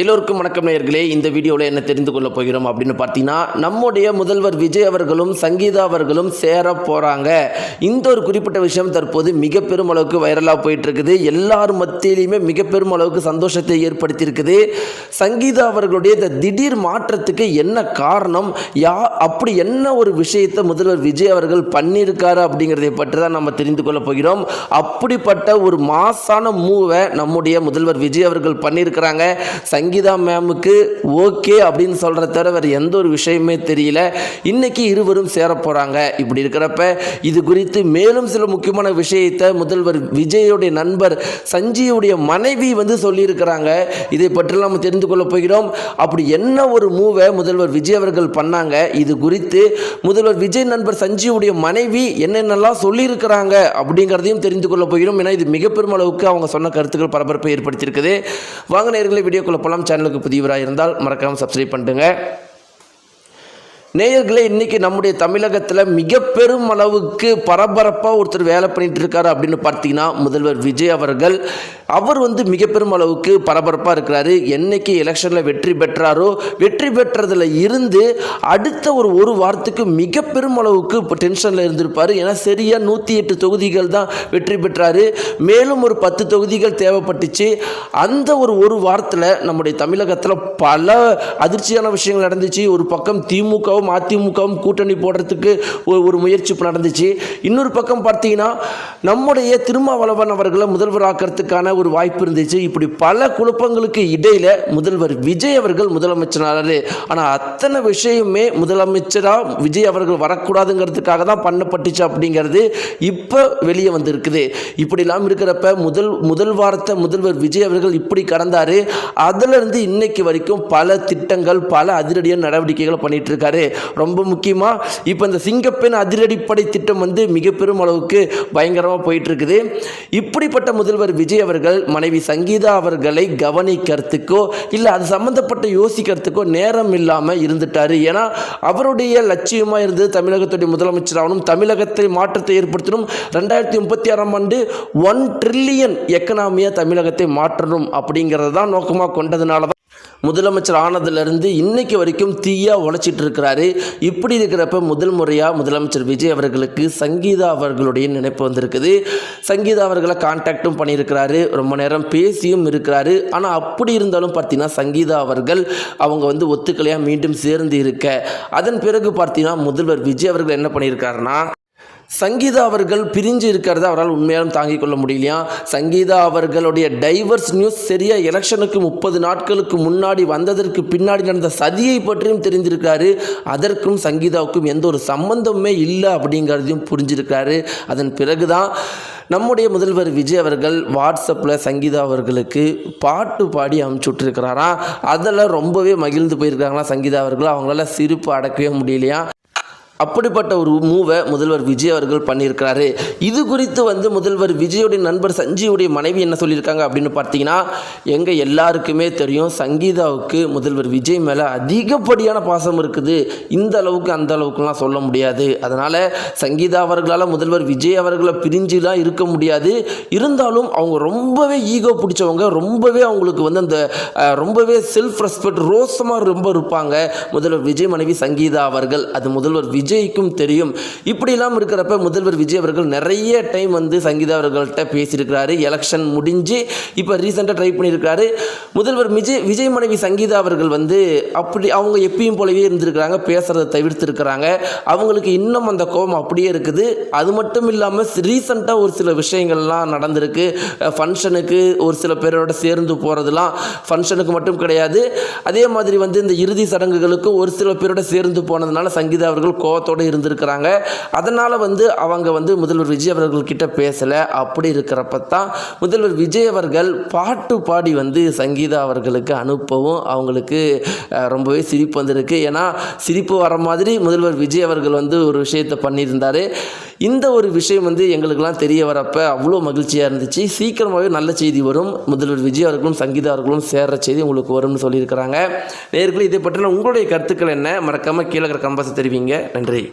எல்லோருக்கும் வணக்கம் நேயர்களே. இந்த வீடியோவில் என்ன தெரிந்து கொள்ள போகிறோம் அப்படின்னு பார்த்தீங்கன்னா, நம்முடைய முதல்வர் விஜய் அவர்களும் சங்கீதா அவர்களும் சேர போகிறாங்க. இந்த ஒரு குறிப்பிட்ட விஷயம் தற்போது மிக பெரும் அளவுக்கு வைரலாக போயிட்டு இருக்குது. எல்லார் மத்தியிலையுமே மிக பெரும் அளவுக்கு சந்தோஷத்தை ஏற்படுத்தியிருக்குது. சங்கீதா அவர்களுடைய இந்த திடீர் மாற்றத்துக்கு என்ன காரணம், அப்படி என்ன ஒரு விஷயத்தை முதல்வர் விஜய் அவர்கள் பண்ணியிருக்காரு அப்படிங்கிறதை பற்றி தான் நம்ம தெரிந்து கொள்ள போகிறோம். அப்படிப்பட்ட ஒரு மாசான மூவை நம்முடைய முதல்வர் விஜய் அவர்கள் பண்ணியிருக்கிறாங்க. சங்கீதா மேமுக்கு ஓகே அப்படின்னு சொல்கிற தவிர வேறு எந்த ஒரு விஷயமே தெரியல. இன்னைக்கு இருவரும் சேர போகிறாங்க. இப்படி இருக்கிறப்ப இது குறித்து மேலும் சில முக்கியமான விஷயத்தை முதல்வர் விஜயோடைய நண்பர் சஞ்சீவுடைய மனைவி சொல்லியிருக்கிறாங்க. இதை பற்றி நம்ம தெரிந்து கொள்ள போகிறோம். அப்படி என்ன ஒரு மூவை முதல்வர் விஜய் அவர்கள் பண்ணாங்க, இது குறித்து முதல்வர் விஜய் நண்பர் சஞ்சீவுடைய மனைவி என்னென்னலாம் சொல்லியிருக்கிறாங்க அப்படிங்கிறதையும் தெரிந்து கொள்ள போகிறோம். ஏன்னா இது மிக பெரும் அளவுக்கு அவங்க சொன்ன கருத்துக்கள் பரபரப்பை ஏற்படுத்தியிருக்குது. வாங்க நேயர்களே, வீடியோக்குள்ள போலாம். சேனலுக்கு புதியவராக இருந்தால் மறக்காம சப்ஸ்கிரைப் பண்ணுங்க. நேயர்களே, இன்னைக்கு நம்முடைய தமிழகத்தில் மிக பெரும் அளவுக்கு பரபரப்பாக ஒருத்தர் வேலை பண்ணிட்டு இருக்காரு அப்படின்னு பார்த்தீங்கன்னா முதல்வர் விஜய் அவர்கள். அவர் மிக பெரும் அளவுக்கு பரபரப்பாக இருக்கிறாரு. என்னைக்கு எலெக்ஷனில் வெற்றி பெற்றாரோ, வெற்றி பெற்றதில் இருந்து அடுத்த ஒரு வாரத்துக்கு மிக பெரும் அளவுக்கு இப்போ டென்ஷனில் இருந்திருப்பார். ஏன்னா சரியாக 108 தொகுதிகள் தான் வெற்றி பெற்றாரு. மேலும் ஒரு 10 தொகுதிகள் தேவைப்பட்டுச்சு. அந்த ஒரு வாரத்தில் நம்முடைய தமிழகத்தில் பல அதிர்ச்சியான விஷயங்கள் நடந்துச்சு. ஒரு பக்கம் திமுகவும் அதிமுகவும் கூட்டணி போடுறதுக்கு ஒரு முயற்சி நடந்துச்சு. இன்னொரு பக்கம் பார்த்தீங்கன்னா நம்முடைய திருமாவளவன் அவர்களை முதல்வர் ஆக்கிறதுக்கான ஒரு வாய்ப்பு இருந்துச்சு. இப்படி பல குழப்பங்களுக்கு இடையில முதல்வர் விஜய் அவர்கள் முதலமைச்சரானாரு. ஆனால் அத்தனை விஷயமே முதலமைச்சராக விஜய் அவர்கள் வரக்கூடாதுங்கிறதுக்காக தான் பண்ணப்பட்டுச்சு அப்படிங்கிறது இப்போ வெளியே வந்திருக்குது. இப்படிலாம் இருக்கிறப்ப முதல் வாரத்தை முதல்வர் விஜய் அவர்கள் இப்படி கடந்தாரு. அதிலிருந்து இன்னைக்கு வரைக்கும் பல திட்டங்கள், பல அதிரடியான நடவடிக்கைகள் பண்ணிட்டு இருக்காரு. ரொம்ப முக்கியமாக இப்போ இந்த சிங்கப்பெண் அதிரடிப்படை திட்டம் மிக பெரும் அளவுக்கு பயங்கரமாக போயிட்டு இருக்குது. இப்படிப்பட்ட முதல்வர் விஜய் அவர்கள் மனைவி சங்கீதா அவர்களை கவனிக்கிறதுக்கோ இல்லை அது சம்பந்தப்பட்ட யோசிக்கிறதுக்கோ நேரம் இல்லாமல் இருந்துட்டாரு. ஏன்னா அவருடைய லட்சியமாக இருந்தது தமிழகத்துடைய முதலமைச்சராகணும், தமிழகத்தை மாற்றத்தை ஏற்படுத்தணும், 2036ஆம் ஆண்டு 1 ட்ரில்லியன் எக்கனாமியாக தமிழகத்தை மாற்றணும் அப்படிங்கிறது தான் நோக்கமாக கொண்டதுனால தான் முதலமைச்சர் ஆனதிலிருந்து இன்னைக்கு வரைக்கும் தீயா உழைச்சிட்டு இருக்கிறாரு. இப்படி இருக்கிறப்ப முதல் முறையாக முதலமைச்சர் விஜய் அவர்களுக்கு சங்கீதா அவர்களுடைய நினைப்பு வந்திருக்குது. சங்கீதா அவர்களை கான்டாக்டும் பண்ணியிருக்கிறாரு, ரொம்ப நேரம் பேசியும் இருக்கிறாரு. ஆனால் அப்படி இருந்தாலும் பார்த்தீங்கன்னா சங்கீதா அவர்கள் அவங்க ஒத்துக்கலையாக மீண்டும் சேர்ந்து இருக்க, அதன் பிறகு பார்த்தீங்கன்னா முதல்வர் விஜய் அவர்கள் என்ன பண்ணியிருக்காருன்னா, சங்கீதா அவர்கள் பிரிஞ்சு இருக்கிறத அவரால் உண்மையாலும் தாங்கிக் கொள்ள முடியலையா. சங்கீதா அவர்களுடைய டைவர்ஸ் நியூஸ் சரியாக எலெக்ஷனுக்கு 30 நாட்களுக்கு முன்னாடி வந்ததற்கு பின்னாடி நடந்த சதியை பற்றியும் தெரிஞ்சிருக்காரு. அதற்கும் சங்கீதாவுக்கும் எந்த ஒரு சம்பந்தமே இல்லை அப்படிங்கிறதையும் புரிஞ்சிருக்காரு. அதன் பிறகுதான் நம்முடைய முதல்வர் விஜய் அவர்கள் வாட்ஸ்அப்பில் சங்கீதா அவர்களுக்கு பாட்டு பாடி அனுப்பிச்சுட்ருக்கிறாராம். அதில் ரொம்பவே மகிழ்ந்து போயிருக்காங்களா சங்கீதா அவர்கள். அவங்களால சிரிப்பு அடக்கவே முடியலையா. அப்படிப்பட்ட ஒரு மூவை முதல்வர் விஜய் அவர்கள் பண்ணியிருக்கிறாரு. இது குறித்து முதல்வர் விஜயோடைய நண்பர் சஞ்சீவுடைய மனைவி என்ன சொல்லியிருக்காங்க அப்படின்னு பார்த்தீங்கன்னா, எங்கள் எல்லாருக்குமே தெரியும் சங்கீதாவுக்கு முதல்வர் விஜய் மேலே அதிகப்படியான பாசம் இருக்குது. இந்த அளவுக்கு அந்த அளவுக்குலாம் சொல்ல முடியாது. அதனால் சங்கீதா அவர்களால் முதல்வர் விஜய் அவர்களை பிரிஞ்சுலாம் இருக்க முடியாது. இருந்தாலும் அவங்க ரொம்பவே ஈகோ பிடிச்சவங்க, ரொம்பவே அவங்களுக்கு அந்த ரொம்பவே செல்ஃப் ரெஸ்பெக்ட் ரோசமாக ரொம்ப இருப்பாங்க முதல்வர் விஜய் மனைவி சங்கீதா அவர்கள். அது முதல்வர் விஜய்க்கும் தெரியும். இப்படிலாம் இருக்கிறப்ப முதல்வர் விஜய் அவர்கள் நிறைய டைம் சங்கீதா அவர்கள்ட்ட பேசியிருக்கிறாரு. எலெக்ஷன் முடிஞ்சு இப்போ ரீசெண்டாக ட்ரை பண்ணியிருக்கிறாரு. முதல்வர் விஜய் மனைவி சங்கீதா அவர்கள் அப்படி அவங்க எப்பயும் போலவே இருந்திருக்கிறாங்க, பேசுறதை தவிர்த்திருக்கிறாங்க. அவங்களுக்கு இன்னும் அந்த கோபம் அப்படியே இருக்குது. அது மட்டும் இல்லாமல் ரீசெண்டாக ஒரு சில விஷயங்கள்லாம் நடந்திருக்கு. ஃபங்க்ஷனுக்கு ஒரு சில பேரோட சேர்ந்து போகிறதுலாம் ஃபங்க்ஷனுக்கு மட்டும் கிடையாது, அதே மாதிரி இந்த இறுதி சடங்குகளுக்கும் ஒரு சில பேரோட சேர்ந்து போனதுனால சங்கீதா அவர்கள் கோபத்தோடு இருந்திருக்கிறாங்க. அதனால் அவங்க முதல்வர் விஜய் அவர்கள் கிட்ட பேசலை. அப்படி இருக்கிறப்ப தான் முதல்வர் விஜய் அவர்கள் பாட்டு பாடி சங்கீதா அவர்களுக்கு அனுப்பவும் அவங்களுக்கு ரொம்பவே சிரிப்பு வந்திருக்கு. ஏன்னா சிரிப்பு வர மாதிரி முதல்வர் விஜய் அவர்கள் ஒரு விஷயத்தை பண்ணியிருந்தார். இந்த ஒரு விஷயம் எங்களுக்கெல்லாம் தெரிய வரப்ப அவ்வளோ மகிழ்ச்சியாக இருந்துச்சு. சீக்கிரமாகவே நல்ல செய்தி வரும். முதல்வர் விஜய் அவர்களும் சங்கீதா அவர்களும் சேர்ற செய்தி உங்களுக்கு வரும்னு சொல்லியிருக்கிறாங்க. நேயர்களே, இதை பற்றின உங்களுடைய கருத்துக்கள் என்ன, மறக்காமல் கீழே கமெண்ட்ஸ் தெரிவிங்க. நன்றி.